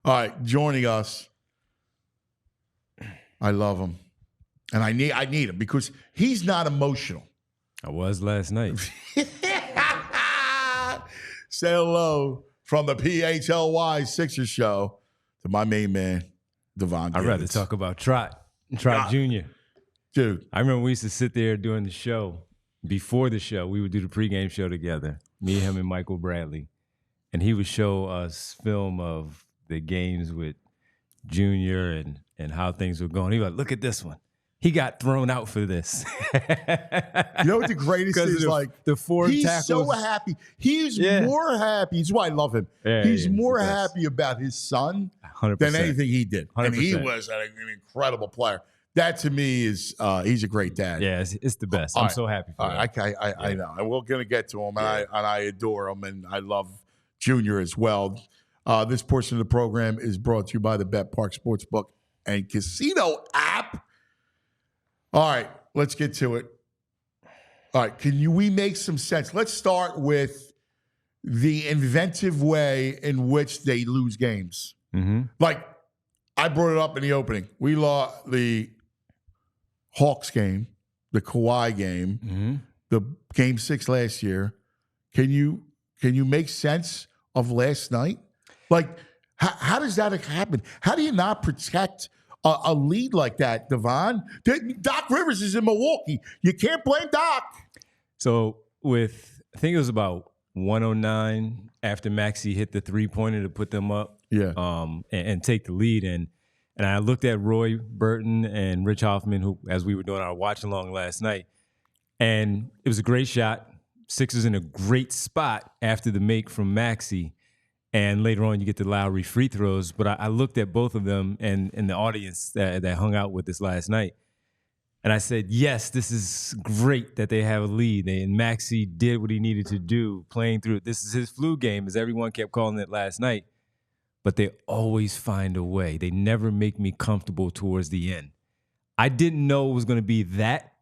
All right, joining us. I love him. And I need him because he's not emotional. I was last night. Say hello from the PHLY Sixers show to my main man, Devon Gives. I'd rather talk about Trot Jr. Dude. I remember we used to sit there during the show. Before the show, we would do the pregame show together, me, him, and Michael Bradley. And he would show us film of the games with Junior and how things were going. He was like, look at this one. He got thrown out for this. You know what the greatest is? The four he's tackles. So happy. He's more happy. That's why I love him. Yeah, he's more happy about his son 100%. than anything he did. 100%. And he was an incredible player. That to me is he's a great dad. Yeah, it's the best. I'm so happy for him. I know. And we're going to get to him, and I adore him, and I love Junior as well. This portion of the program is brought to you by the Bet Park Sportsbook and Casino app. All right, let's get to it. All right, we make some sense? Let's start with the inventive way in which they lose games. Mm-hmm. Like, I brought it up in the opening. We lost the Hawks game, the Kawhi game, the Game 6 last year. Can you make sense of last night? Like, how does that happen? How do you not protect a lead like that, Devon? Doc Rivers is in Milwaukee. You can't blame Doc. So I think it was about 109 after Maxey hit the three-pointer to put them up, and take the lead. And I looked at Roy Burton and Rich Hoffman, who, as we were doing our watch-along last night, and it was a great shot. Sixers in a great spot after the make from Maxey. And later on, you get the Lowry free throws. But I looked at both of them and the audience that hung out with us last night. And I said, yes, this is great that they have a lead. And Maxey did what he needed to do, playing through it. This is his flu game, as everyone kept calling it last night. But they always find a way. They never make me comfortable towards the end. I didn't know it was going to be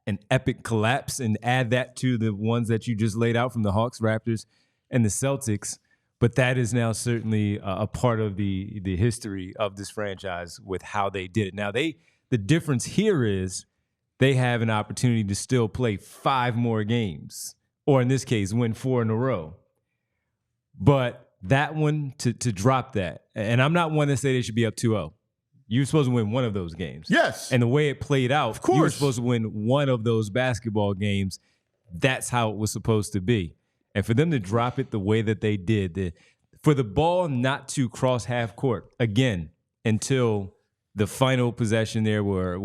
an epic collapse, and add that to the ones that you just laid out from the Hawks, Raptors, and the Celtics. But that is now certainly a part of the history of this franchise with how they did it. Now, the difference here is they have an opportunity to still play 5 more games, or in this case, win 4 in a row. But that one, to drop that, and I'm not one to say they should be up 2-0. You're supposed to win one of those games. Yes. And the way it played out, of course, you were supposed to win one of those basketball games. That's how it was supposed to be. And for them to drop it the way that they did, for the ball not to cross half court again until the final possession there where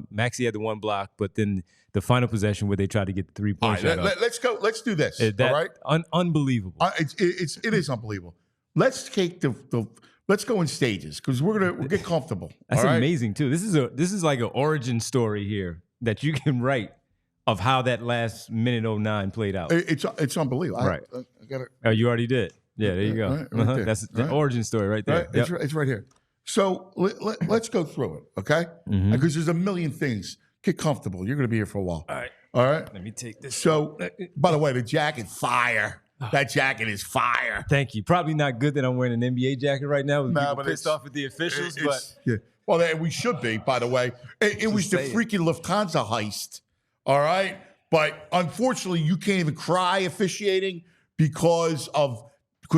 Maxey had the one block, but then the final possession where they tried to get the 3-point shot. Let's go. Let's do this. All right. Unbelievable. It is unbelievable. Let's take let's go in stages because we'll get comfortable. That's amazing too. This is like an origin story here that you can write of how that last minute 09 played out. It's unbelievable. Right. I got it. Oh, you already did. Yeah, there you go. Right That's the origin story right there. Right. Yep. It's right here. So let's go through it, okay? Because there's a million things. Get comfortable. You're going to be here for a while. All right. All right? Let me take this. So, by the way, the jacket, fire. That jacket is fire. Thank you. Probably not good that I'm wearing an NBA jacket right now. But pissed off at the officials, but yeah. Well, we should be. By the way, it was the freaking Lufthansa heist. All right, but unfortunately, you can't even cry officiating because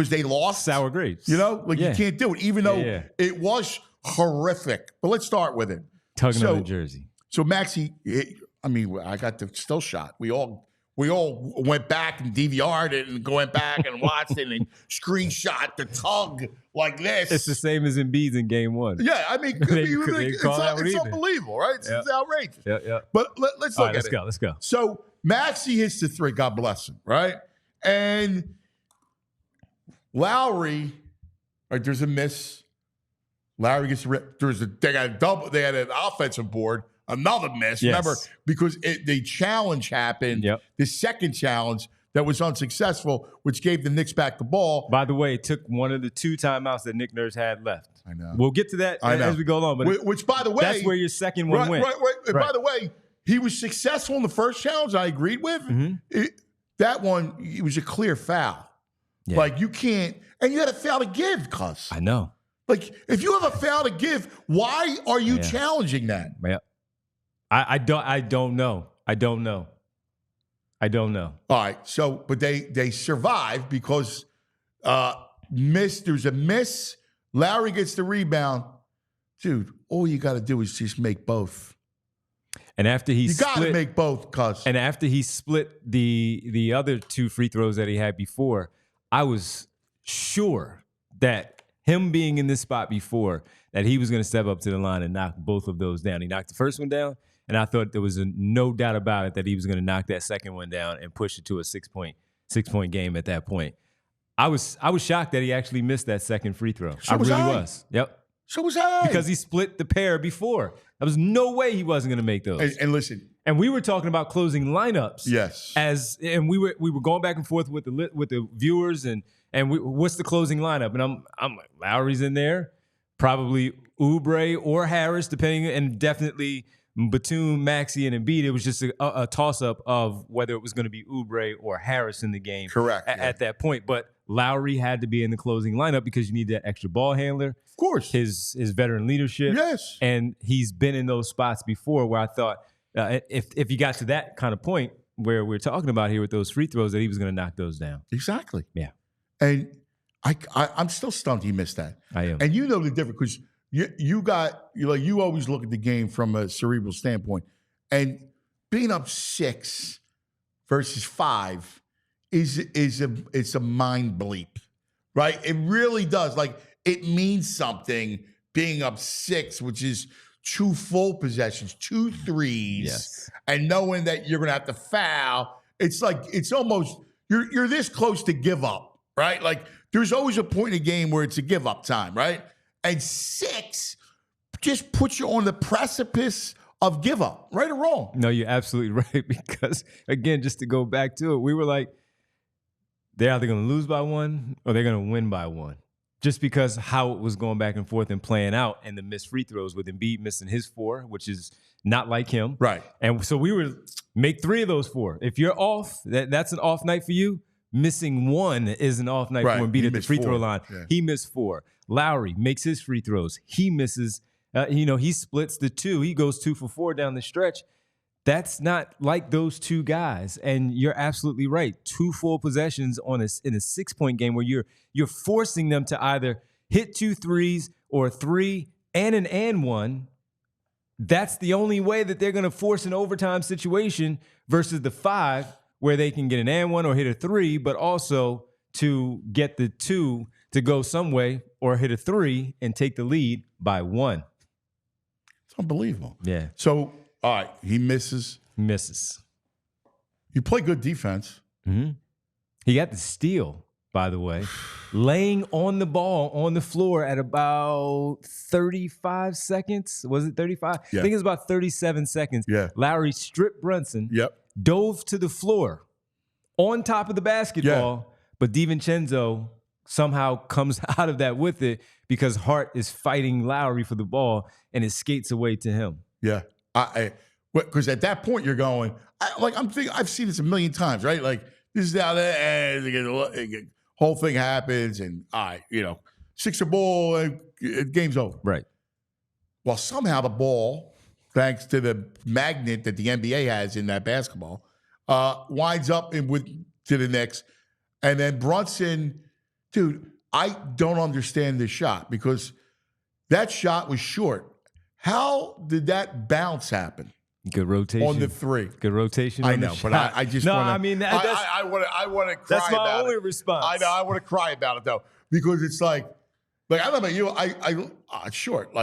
they lost. Sour grapes. You know, you can't do it, even though it was horrific. But let's start with it. Tugging on the jersey. So Maxey, I got the still shot. We all went back and DVR'd it and went back and watched it and screenshot the tug like this. It's the same as Embiid's in game 1. Yeah, I mean, it's unbelievable, right? It's outrageous. Yeah. But let's look at it. Let's go. So Maxey hits the 3, God bless him, right? And Lowry, right, there's a miss. Lowry gets ripped. They had an offensive board. Another miss. Yes. Remember, because the challenge happened, the second challenge that was unsuccessful, which gave the Knicks back the ball. By the way, it took one of the 2 timeouts that Nick Nurse had left. I know. We'll get to that as we go along. But which, by the way, that's where your second one went. Right. By the way, he was successful in the first challenge. I agreed with. That one, it was a clear foul. Yeah. Like, you can't, and you had a foul to give, cuz. I know. Like, if you have a foul to give, why are you challenging that? Yeah. I don't know. All right. So, but they survive because there's a miss. Lowry gets the rebound. Dude, all you got to do is just make both. And after you got to make both, cuz. And after he split the other 2 free throws that he had before, I was sure that him being in this spot before, that he was going to step up to the line and knock both of those down. He knocked the first one down, and I thought there was no doubt about it that he was going to knock that second one down and push it to a 6-point game at that point. I was shocked that he actually missed that second free throw. So was I. Was. Yep. So was I. Because he split the pair before. There was no way he wasn't going to make those. And listen. And we were talking about closing lineups. Yes. And we were going back and forth with the viewers and what's the closing lineup? And I'm like, Lowry's in there, probably Oubre or Harris, depending, and definitely Batum, Maxey, and Embiid. It was just a toss-up of whether it was going to be Oubre or Harris in the game. Correct. At that point. But Lowry had to be in the closing lineup because you need that extra ball handler. Of course. His veteran leadership. Yes. And he's been in those spots before where I thought if you got to that kind of point where we're talking about here with those free throws, that he was going to knock those down. Exactly. Yeah. And I'm still stunned he missed that. I am. And you know the difference because you always look at the game from a cerebral standpoint. And being up 6 versus 5 it's a mind bleep, right? It really does. Like, it means something being up 6, which is 2 full possessions, 2 threes, and knowing that you're going to have to foul. It's like, it's almost, you're this close to give up, right? Like, there's always a point in a game where it's a give up time, right? And 6 just puts you on the precipice of give up, right or wrong. No, you're absolutely right. Because, again, just to go back to it, we were like, they're either going to lose by 1 or they're going to win by 1. Just because how it was going back and forth and playing out, and the missed free throws with Embiid missing his 4, which is not like him. Right. And so we were make 3 of those 4. If you're off, that's an off night for you. Missing 1 is an off night for Embiid at the free throw line. Yeah. He missed 4. Lowry makes his free throws. He misses. He splits the 2. He goes 2 for 4 down the stretch. That's not like those 2 guys. And you're absolutely right. 2 full possessions in a 6-point game where you're forcing them to either hit 2 threes or 3 and 1. That's the only way that they're going to force an overtime situation versus the 5 where they can get an and 1 or hit a 3, but also to get the 2 to go some way or hit a 3 and take the lead by 1. It's unbelievable. Yeah. So, all right, he misses. You play good defense. Mm-hmm. He got the steal, by the way, laying on the ball on the floor at about 35 seconds. Was it 35? Yeah. I think it was about 37 seconds. Yeah. Lowry stripped Brunson. Yep. Dove to the floor on top of the basketball, but DiVincenzo somehow comes out of that with it because Hart is fighting Lowry for the ball and it skates away to him. Yeah. Because at that point you're going, I've seen this a million times, right? Like, this is how the whole thing happens, and Sixer ball, and game's over. Right. Well, somehow the ball, thanks to the magnet that the NBA has in that basketball, winds up to the Knicks, and then Brunson, dude, I don't understand this shot because that shot was short. How did that bounce happen? Good rotation on the 3. Good rotation. I know, but I just no. Wanna, I mean, I want to cry. That's my about only it. response. I know. I want to cry about it though because it's like I don't know about you. It's short.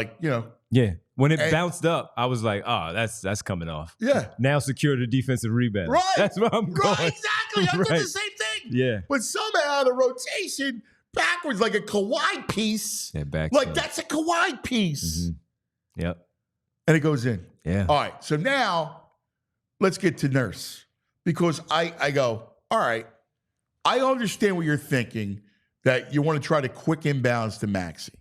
Yeah. When it bounced up, I was like, that's coming off. Yeah. Now secure the defensive rebound. Right. That's where I'm going. Right. Exactly. I did the same thing. Yeah. But somehow the rotation backwards like a Kawhi piece. Yeah. That's a Kawhi piece. Mm-hmm. Yep. And it goes in. Yeah. All right. So now let's get to Nurse because I go, all right, I understand what you're thinking that you want to try to quick inbounds to Maxey.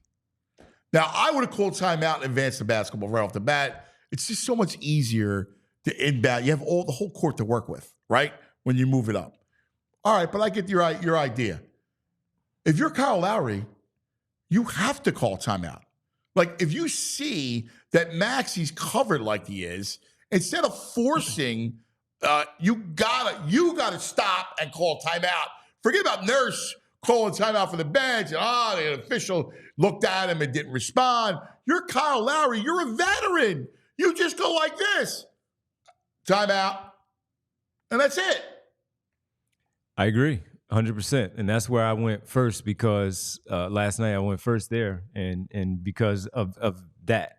Now, I would have called timeout and advanced the basketball right off the bat. It's just so much easier to inbound. You have the whole court to work with, right, when you move it up. All right, but I get your idea. If you're Kyle Lowry, you have to call timeout. Like if you see that Maxi's covered like he is, instead of forcing, you gotta stop and call timeout. Forget about Nurse calling timeout for the bench. The official looked at him and didn't respond. You're Kyle Lowry. You're a veteran. You just go like this. Timeout. And that's it. I agree 100%. And that's where I went first because last night I went first there. And because of that,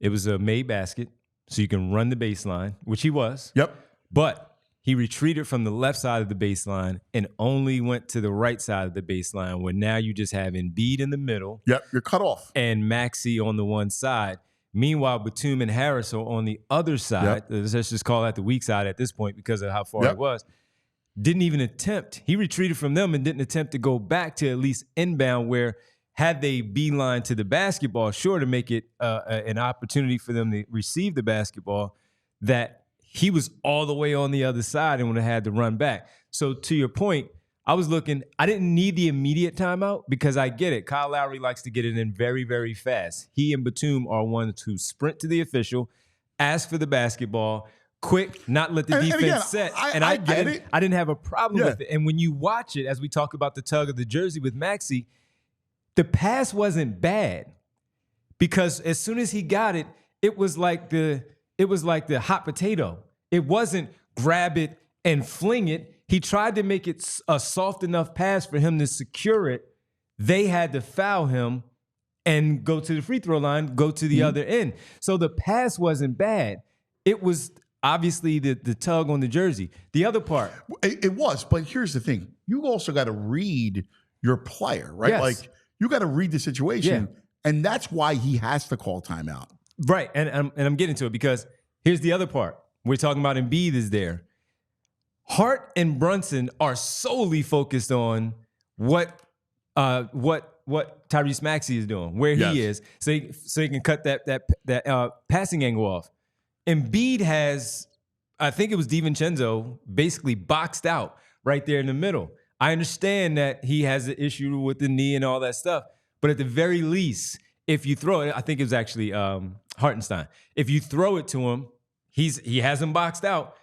it was a made basket. So you can run the baseline, which he was. Yep. But he retreated from the left side of the baseline and only went to the right side of the baseline, where now you just have Embiid in the middle. Yep, you're cut off. And Maxey on the one side. Meanwhile, Batum and Harris are on the other side. Yep. Let's just call that the weak side at this point because of how far it was. Didn't even attempt. He retreated from them and didn't attempt to go back to at least inbound, where had they beeline to the basketball, sure, to make it an opportunity for them to receive the basketball, that he was all the way on the other side and would have had to run back. So to your point, I was looking, I didn't need the immediate timeout because I get it. Kyle Lowry likes to get it in very, very fast. He and Batum are ones who sprint to the official, ask for the basketball, quick, not let the defense set. I get it. I didn't have a problem with it. And when you watch it, as we talk about the tug of the jersey with Maxey, the pass wasn't bad because as soon as he got it, it was like the hot potato. It wasn't grab it and fling it. He tried to make it a soft enough pass for him to secure it. They had to foul him and go to the free throw line, go to the other end. So the pass wasn't bad. It was obviously the tug on the jersey. The other part. It was, but here's the thing. You also got to read your player, right? Yes. Like you got to read the situation, and that's why he has to call timeout. Right, and I'm getting to it because here's the other part. We're talking about Embiid is there. Hart and Brunson are solely focused on what Tyrese Maxey is doing, where he is, so he can cut that passing angle off. Embiid has, I think it was DiVincenzo, basically boxed out right there in the middle. I understand that he has an issue with the knee and all that stuff, but at the very least, if you throw it, I think it was actually Hartenstein. If you throw it to him, he has him boxed out.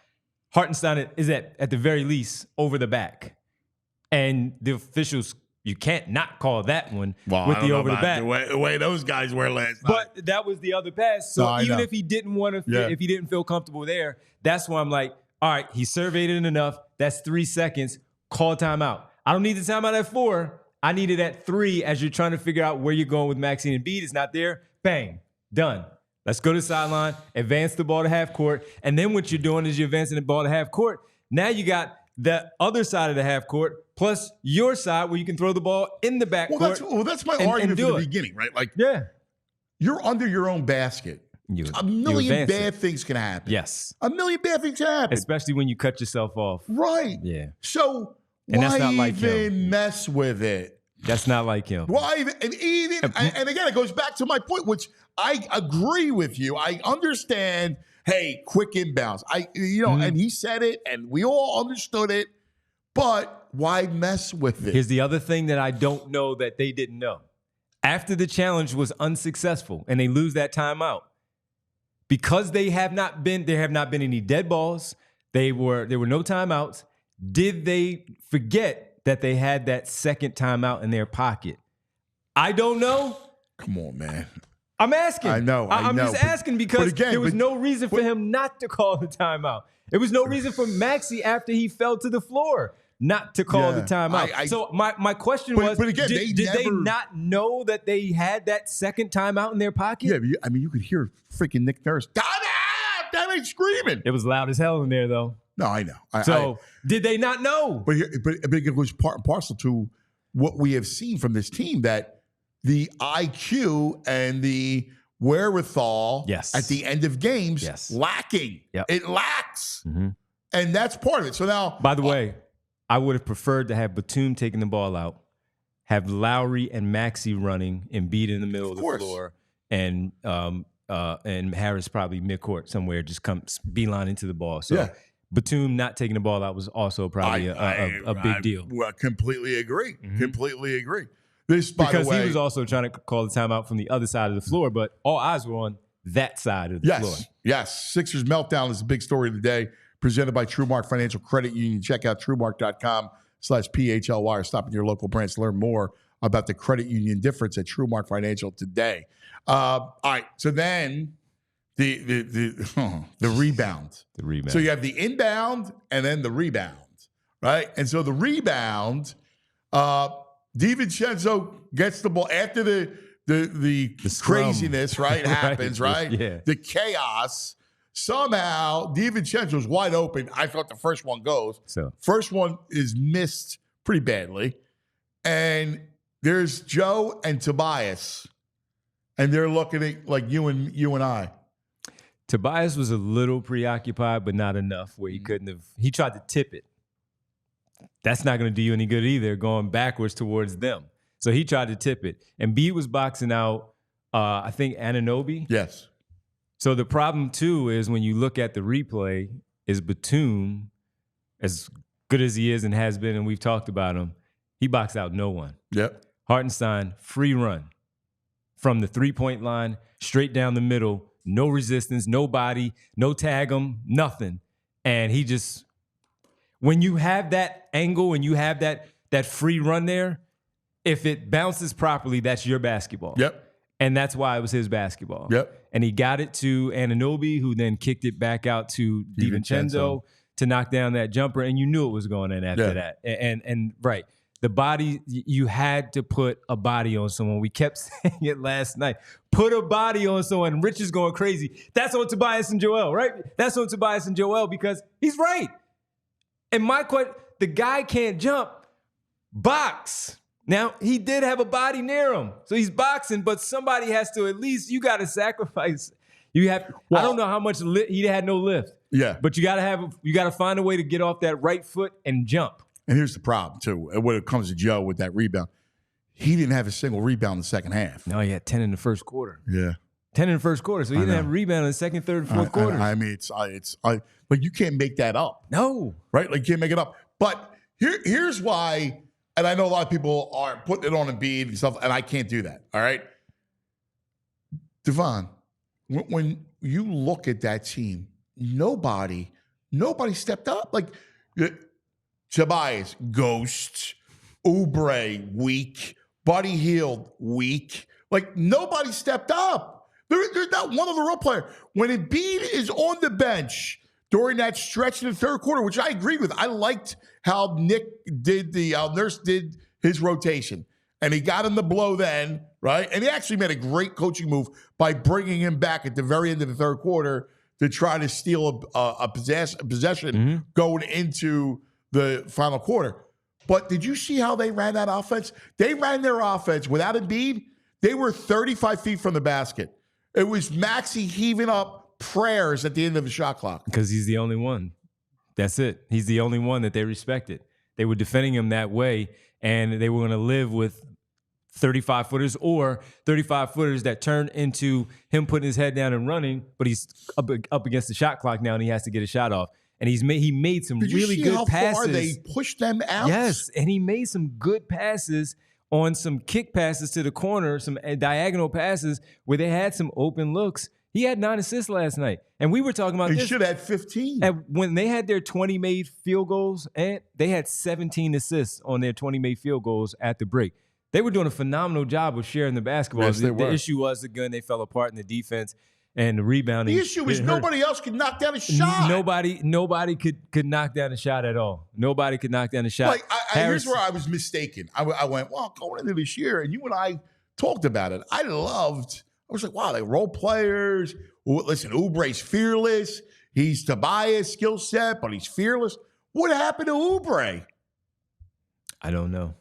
Hartenstein is at the very least over the back. And the officials, you can't not call that one with the over the back. The way those guys were last night. But that was the other pass. So even if he didn't want to, if he didn't feel comfortable there, that's why I'm like, all right, he surveyed it enough. That's 3 seconds. Call timeout. I don't need the timeout at 4. I need it at 3 as you're trying to figure out where you're going with Maxey and Embiid. It's not there. Bang. Done. Let's go to the sideline, advance the ball to half court, and then what you're doing is you're advancing the ball to half court. Now you got the other side of the half court plus your side where you can throw the ball in the back court. That's my argument from the beginning, right? Like, you're under your own basket. A million bad things can happen. Yes. A million bad things can happen. Especially when you cut yourself off. Right. Yeah. So why even mess with it? That's not like him. Why even, and again, it goes back to my point, which I agree with you. I understand, hey, quick inbounds. And he said it, and we all understood it, but why mess with it? Here's the other thing that I don't know that they didn't know. After the challenge was unsuccessful and they lose that timeout, because there have not been any dead balls, there were no timeouts. Did they forget that they had that second timeout in their pocket? I don't know. Come on, man. I'm asking. I know. I'm just asking because there was no reason for him not to call the timeout. There was no reason for Maxey after he fell to the floor not to call the timeout. So my question was, but again, did they not know that they had that second timeout in their pocket? Yeah, I mean, you could hear freaking Nick Nurse, that ain't screaming. It was loud as hell in there, though. No, I know. So did they not know? But it was part and parcel to what we have seen from this team, that the IQ and the wherewithal at the end of games lacking. Yep. It lacks. Mm-hmm. And that's part of it. So now, by the way, I would have preferred to have Batum taking the ball out, have Lowry and Maxey running, Embiid in the middle of the floor, and Harris probably midcourt somewhere, just come beeline into the ball. So Batum not taking the ball out was also probably a big deal. Completely agree. Mm-hmm. Completely agree. This, by because the way, he was also trying to call the timeout from the other side of the floor, but all eyes were on that side of the floor. Yes. Sixers meltdown is the big story of the day, presented by TrueMark Financial Credit Union. Check out TrueMark.com/PHLY or stop in your local branch to learn more about the credit union difference at TrueMark Financial today. All right, so then the rebound. The rebound. So you have the inbound and then the rebound, right? And so the rebound, DiVincenzo gets the ball after the craziness, right, happens, right? Yeah. The chaos. Somehow, DiVincenzo's wide open. I thought the first one goes. So first one is missed pretty badly. And there's Joe and Tobias. And they're looking at like you and I. Tobias was a little preoccupied, but not enough where he couldn't have. He tried to tip it. That's not going to do you any good either, going backwards towards them. So he tried to tip it. And B was boxing out, I think, Anunoby. Yes. So the problem, too, is when you look at the replay, is Batum, as good as he is and has been, and we've talked about him, he boxed out no one. Yep. Hartenstein, free run from the three-point line, straight down the middle, no resistance, no body, no tag him, nothing. And he just, when you have that angle and you have that free run there, if it bounces properly, that's your basketball. Yep. And that's why it was his basketball. Yep. And he got it to Anunoby, who then kicked it back out to DiVincenzo to knock down that jumper. And you knew it was going in after that. And right, the body, you had to put a body on someone. We kept saying it last night. Put a body on someone. Rich is going crazy. That's on Tobias and Joel, right? That's on Tobias and Joel because he's right. And my question, the guy can't jump. Box. Now, he did have a body near him. So he's boxing, but somebody has to, at least you got to sacrifice. You have, I don't know how much he had no lift. Yeah. But you got to find a way to get off that right foot and jump. And here's the problem, too. When it comes to Joe with that rebound, he didn't have a single rebound in the second half. No, he had 10 in the first quarter. Yeah. 10 in the first quarter. So he didn't have a rebound in the second, third, fourth quarter. I mean, it's like you can't make that up. No. Right? Like you can't make it up. But here's why, and I know a lot of people are putting it on Embiid and stuff, and I can't do that. All right? Devon, when you look at that team, nobody stepped up. Like Tobias, ghost. Oubre, weak. Buddy Hield, weak. Like, nobody stepped up. There's not one of the real player. When Embiid is on the bench during that stretch in the third quarter, which I agreed with, I liked how Nurse did his rotation. And he got him the blow then, right? And he actually made a great coaching move by bringing him back at the very end of the third quarter to try to steal a possession going into the final quarter. But did you see how they ran that offense? They ran their offense without Embiid. They were 35 feet from the basket. It was Maxey heaving up prayers at the end of the shot clock. Because he's the only one. That's it. He's the only one that they respected. They were defending him that way, and they were going to live with 35-footers or 35-footers that turn into him putting his head down and running, but he's up against the shot clock now, and he has to get a shot off. And he made some really good passes. Far they pushed them out? Yes, and he made some good passes on some kick passes to the corner, some diagonal passes where they had some open looks. He had 9 assists last night. And we were talking about this. He should have had 15. And when they had their 20 made field goals, and they had 17 assists on their 20 made field goals at the break. They were doing a phenomenal job of sharing the basketball. Yes, the issue was, again, they fell apart in the defense and the rebounding. The issue is nobody else could knock down a shot. Nobody could knock down a shot at all. Nobody could knock down a shot. Like, here's where I was mistaken. I went, well, going into this year, and you and I talked about it. I was like, wow, they role players. Listen, Oubre's fearless. He's Tobias' skill set, but he's fearless. What happened to Oubre? I don't know.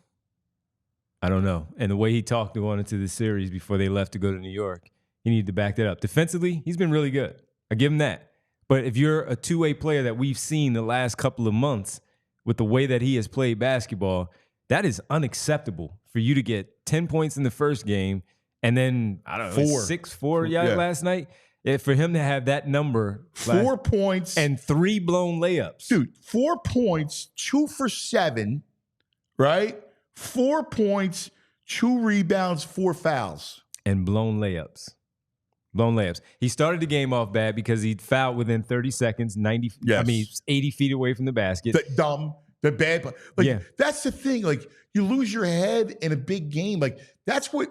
And the way he talked going into the series before they left to go to New York, he needed to back that up. Defensively, he's been really good. I give him that. But if you're a two-way player that we've seen the last couple of months with the way that he has played basketball, that is unacceptable for you to get 10 points in the first game and then, I don't know, 4 last night. For him to have that number. 4 points. And 3 blown layups. Dude, 4 points, 2 for 7, right? 4 points, 2 rebounds, 4 fouls. And blown layups. Blown layups. He started the game off bad because he fouled within 30 seconds, 80 feet away from the basket. The bad. That's the thing. Like, you lose your head in a big game. Like, that's what,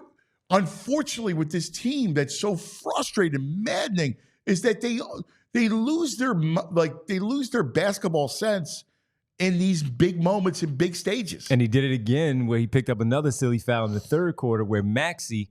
unfortunately, with this team that's so frustrating and maddening is that they lose their basketball sense in these big moments and big stages. And he did it again where he picked up another silly foul in the third quarter where Maxey,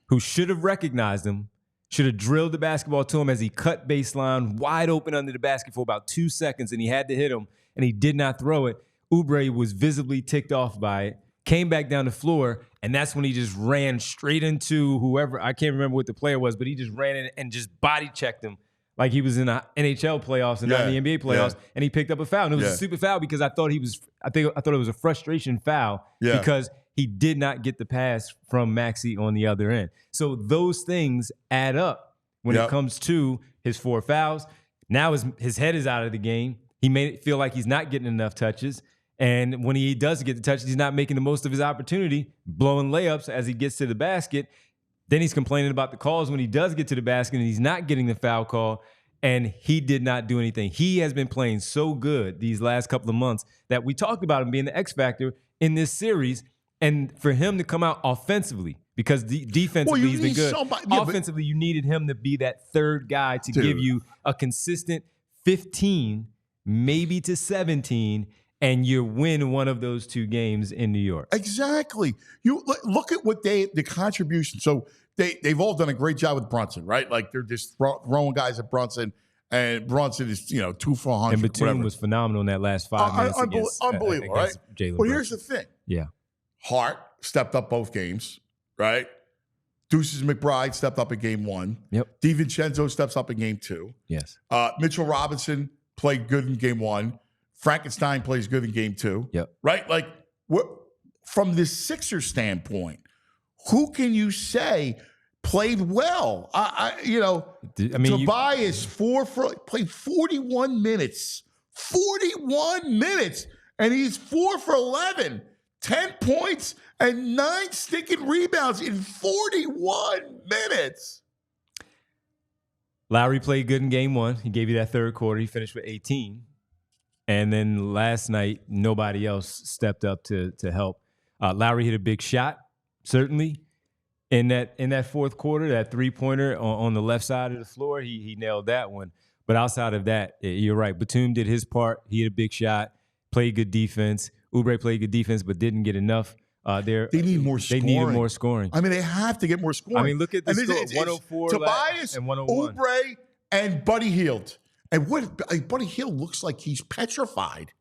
who should have recognized him, should have drilled the basketball to him as he cut baseline wide open under the basket for about 2 seconds, and he had to hit him, and he did not throw it. Oubre was visibly ticked off by it, came back down the floor, and that's when he just ran straight into whoever, I can't remember what the player was, but he just ran in and just body checked him like he was in the NHL playoffs and not in the NBA playoffs, and he picked up a foul. And it was a stupid foul because I thought it was a frustration foul because he did not get the pass from Maxey on the other end. So those things add up when it comes to his 4 fouls. Now his head is out of the game. He made it feel like he's not getting enough touches. And when he does get the touches, he's not making the most of his opportunity, blowing layups as he gets to the basket. Then he's complaining about the calls when he does get to the basket and he's not getting the foul call. And he did not do anything. He has been playing so good these last couple of months that we talked about him being the X factor in this series. And for him to come out offensively, because defensively he's been good. Offensively, you needed him to be that third guy to give you a consistent 15, maybe to 17, and you win one of those 2 games in New York. Exactly. You look at what the contribution. So they've all done a great job with Brunson, right? Like, they're just throwing guys at Brunson, and Brunson is 2 for 100. And Batum was phenomenal in that last 5 minutes. Unbelievable, right? Well, here's the thing. Yeah. Hart stepped up both games, right? Deuces McBride stepped up in game 1. Yep. DiVincenzo steps up in game 2. Yes. Mitchell Robinson played good in game 1. Frankenstein plays good in game 2. Yep. Right? Like, from the Sixers standpoint, who can you say played well? Tobias played 41 minutes. 41 minutes. And he's 4 for 11. 10 points and 9 stinking rebounds in 41 minutes. Lowry played good in game 1. He gave you that third quarter. He finished with 18. And then last night, nobody else stepped up to help. Lowry hit a big shot, certainly. In that fourth quarter, that 3-pointer on the left side of the floor, he nailed that one. But outside of that, you're right. Batum did his part. He hit a big shot, played good defense. Oubre played good defense, but didn't get enough. They need more scoring. They needed more scoring. I mean, they have to get more scoring. I mean, look at the score, 104 Tobias, and 101. Oubre, and Buddy Hield. And Buddy Hield looks like he's petrified.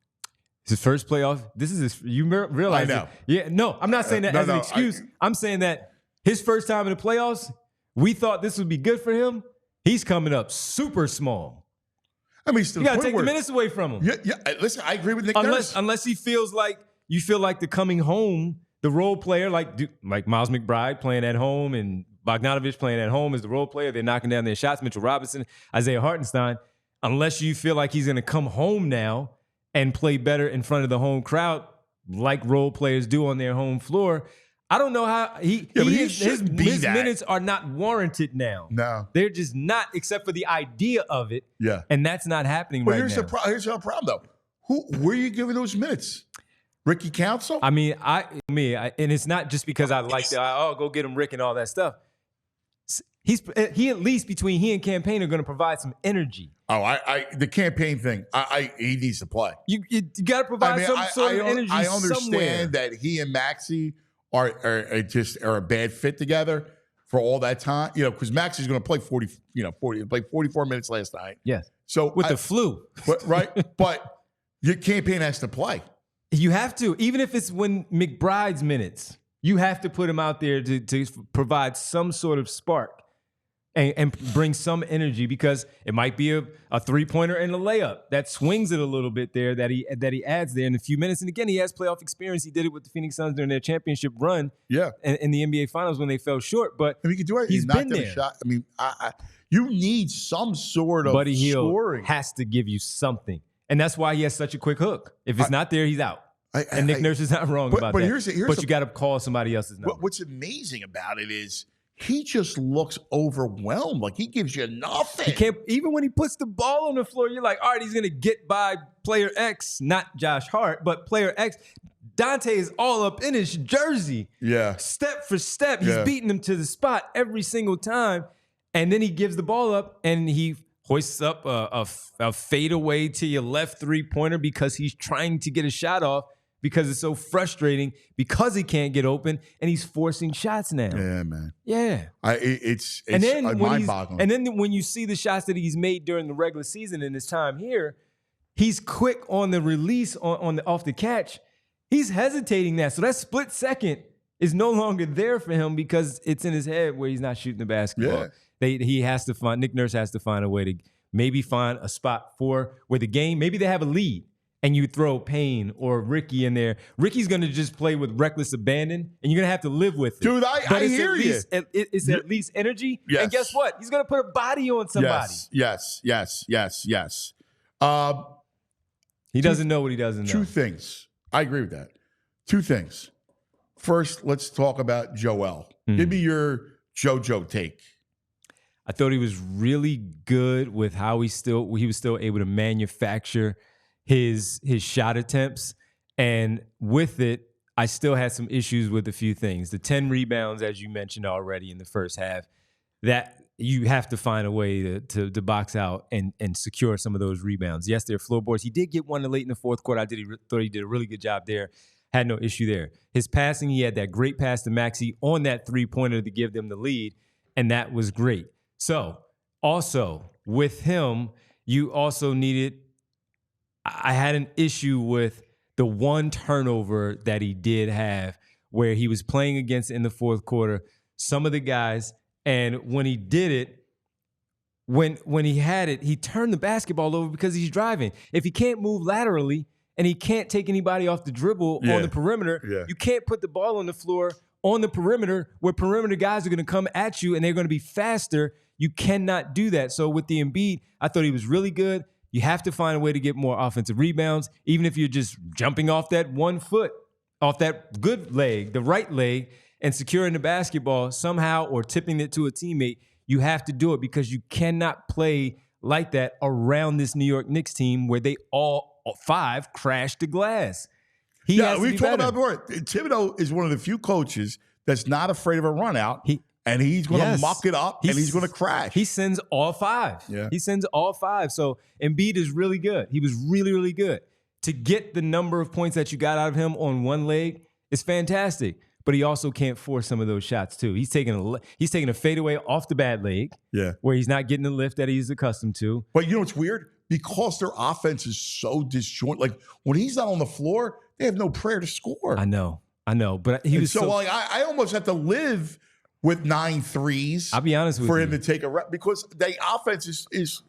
It's his first playoff. This is his. You realize? I know. Yeah. No, I'm not saying that as an excuse. I'm saying that his first time in the playoffs, we thought this would be good for him. He's coming up super small. I mean, you got to take the minutes away from him. Yeah. Listen, I agree with Nick Nurse. Unless he feels like you feel like the coming home, the role player, like Miles McBride playing at home and Bogdanovich playing at home as the role player. They're knocking down their shots. Mitchell Robinson, Isaiah Hartenstein. Unless you feel like he's going to come home now and play better in front of the home crowd, like role players do on their home floor. I don't know how his minutes are not warranted now. No, they're just not, except for the idea of it. Yeah, and that's not happening right now. Here's the problem, though. Where are you giving those minutes? Ricky Council? I mean, and it's not just because I like go get him Rick and all that stuff. He at least between he and Campaign are going to provide some energy. Oh, the Campaign thing. He needs to play. You got to provide some sort of energy. I understand somewhere. that he and Maxey are a bad fit together for all that time. Because Maxey's going to play 44 minutes last night. Yes. So with the flu, right? But your Campaign has to play. You have to, even if it's when McBride's minutes. You have to put him out there to provide some sort of spark. And bring some energy, because it might be a 3-pointer and a layup that swings it a little bit there that he adds there in a few minutes. And again, he has playoff experience. He did it with the Phoenix Suns during their championship run. Yeah, in the NBA Finals when they fell short. But he could do it. He's been there. Shot. I mean, you need some sort of Buddy Hield scoring. Has to give you something, and that's why he has such a quick hook. If it's not there, he's out. And Nick Nurse is not wrong about that. But you got to call somebody else's number. What's amazing about it is he just looks overwhelmed. Like he gives you nothing. He can't, even when he puts the ball on the floor, you're like, all right, he's going to get by player X, not Josh Hart, but player X. Dante is all up in his jersey. Yeah. Step for step. He's beating him to the spot every single time. And then he gives the ball up and he hoists up a fadeaway to your left three-pointer because he's trying to get a shot off because it's so frustrating because he can't get open and he's forcing shots now. Yeah, man. Yeah. It's mind-boggling. And then when you see the shots that he's made during the regular season in his time here, he's quick on the release off the catch. He's hesitating that. So that split second is no longer there for him because it's in his head where he's not shooting the basketball. Yeah. Nick Nurse has to find a way to maybe find a spot where the game, maybe they have a lead and you throw Payne or Ricky in there. Ricky's going to just play with reckless abandon and you're going to have to live with it. Dude, I hear you. It's at least energy. Yes. And guess what? He's going to put a body on somebody. Yes. He doesn't know what he doesn't know. Two things. I agree with that. Two things. First, let's talk about Joel. Give me your JoJo take. I thought he was really good with how he was still able to manufacture his shot attempts. And with it, I still had some issues with a few things. The 10 rebounds, as you mentioned already in the first half, that you have to find a way to box out and secure some of those rebounds. Yes, they're floorboards. He did get one late in the fourth quarter. Thought he did a really good job there. Had no issue there. His passing, he had that great pass to Maxey on that three-pointer to give them the lead, and that was great. So, also, with him, you also needed – I had an issue with the one turnover that he did have where he was playing against in the fourth quarter. Some of the guys – and when he did it, when he had it, he turned the basketball over because he's driving. If he can't move laterally and he can't take anybody off the dribble on the perimeter, you can't put the ball on the floor on the perimeter where perimeter guys are going to come at you and they're going to be faster. You cannot do that. So with the Embiid, I thought he was really good. You have to find a way to get more offensive rebounds, even if you're just jumping off that 1 foot, off that good leg, the right leg, and securing the basketball somehow or tipping it to a teammate. You have to do it because you cannot play like that around this New York Knicks team where they all 5 crashed the glass. We talked about before. Thibodeau is one of the few coaches that's not afraid of a run out, and he's going to muck it up, and he's going to crash. He sends all 5. Yeah. He sends all 5. So Embiid is really good. He was really, really good. To get the number of points that you got out of him on one leg is fantastic. But he also can't force some of those shots too. He's taking a fadeaway off the bad leg, where he's not getting the lift that he's accustomed to. But you know what's weird? Because their offense is so disjointed. Like when he's not on the floor, they have no prayer to score. I know. But he was so like I almost have to live with 9 threes. I'll be honest with for you. him to take a rep because the offense is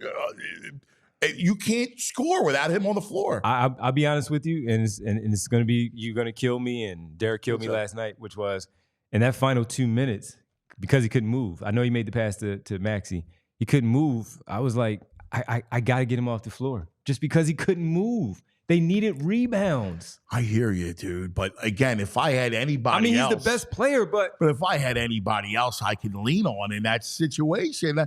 you can't score without him on the floor. I'll be honest with you, and it's going to be, you're going to kill me, and Derek killed me last night, which was in that final 2 minutes, because he couldn't move. I know he made the pass to Maxey. He couldn't move. I was like, I got to get him off the floor just because he couldn't move. They needed rebounds. I hear you, dude. But again, if I had anybody else. He's the best player, but if I had anybody else I could lean on in that situation,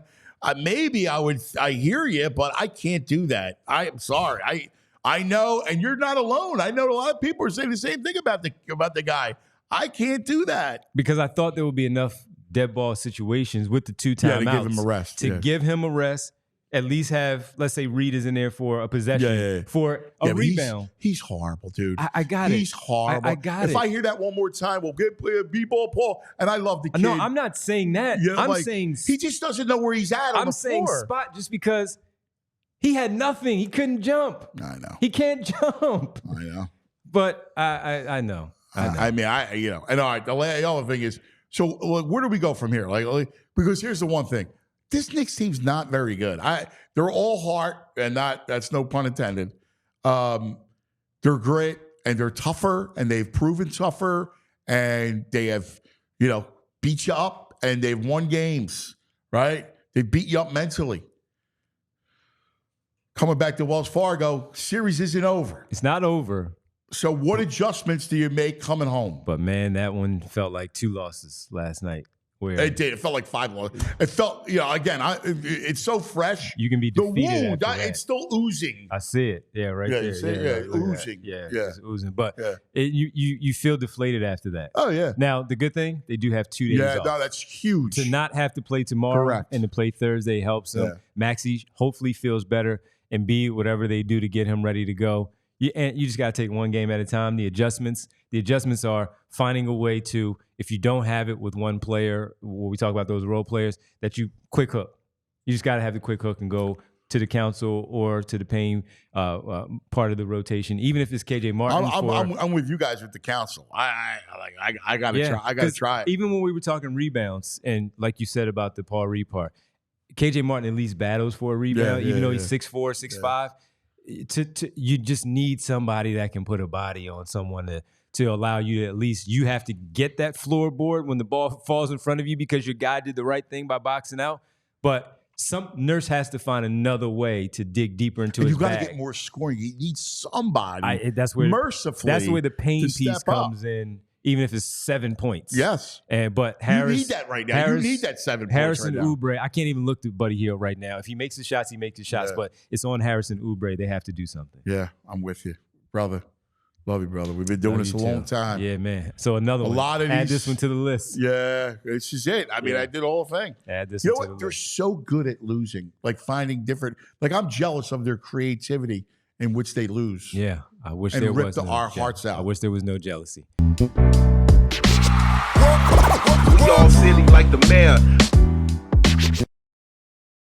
maybe I hear you, but I can't do that. I'm sorry. I know, and you're not alone. I know a lot of people are saying the same thing about the guy. I can't do that. Because I thought there would be enough dead ball situations with the 2 timeouts. To give him a rest. Give him a rest. At least have, let's say, Reed is in there for a possession, for a rebound. He's horrible, dude. I got it. He's horrible. I got it. If I hear that one more time, we'll play a B-ball Paul, and I love the kid. No, I'm not saying that. I'm saying he just doesn't know where he's at on the floor. I'm saying spot just because he had nothing. He couldn't jump. I know. He can't jump. I know. But I know. I mean, and all right, the other thing is, so where do we go from here? Like, because here's the one thing. This Knicks team's not very good. They're all heart, and that's no pun intended. They're great, and they're tougher, and they've proven tougher, and they have, beat you up, and they've won games, right? They beat you up mentally. Coming back to Wells Fargo, series isn't over. It's not over, So what adjustments do you make coming home? But man, that one felt like 2 losses last night. Where It did. It felt like 5 losses. It felt, again, it's so fresh. You can be defeated. The wound, after that. It's still oozing. I see it. Yeah, right there. You see it? Oozing. It's oozing. But you feel deflated after that. Oh, yeah. Now, the good thing, they do have 2 days off. Yeah, no, that's huge. To not have to play tomorrow Correct. and to play Thursday helps him. Yeah. Maxey hopefully feels better, and B, whatever they do to get him ready to go. And you just got to take one game at a time. The adjustments are finding a way to, if you don't have it with one player, when we talk about those role players, that you quick hook. You just got to have the quick hook and go to the council or to the Payne part of the rotation, even if it's KJ Martin. I'm with you guys with the council. I got to try. I got to try it. Even when we were talking rebounds, and like you said about the Paul Reed part, KJ Martin at least battles for a rebound, even though he's 6'4", 6'5". You just need somebody that can put a body on someone to allow you to at least, you have to get that floorboard when the ball falls in front of you because your guy did the right thing by boxing out. But some nurse has to find another way to dig deeper into his bag. You got to get more scoring. You need somebody. That's where the Payne piece comes in. Even if it's 7 points. Yes. But Harris. You need that right now. You need that 7 points Harrison right now. Oubre. I can't even look to Buddy Hield right now. If he makes the shots, he makes the shots. But it's on Harrison Oubre. They have to do something. Yeah, I'm with you, brother. Love you, brother. We've been doing this a long time. Yeah, man. So another one. Add this one to the list. Yeah, it's just it. I mean, I did the whole thing. Add this you know one what? to the They're list. so good at losing, like finding different. Like I'm jealous of their creativity in which they lose. Yeah, I wish and there rip was our hearts out. I wish there was no jealousy. We all silly like the mayor.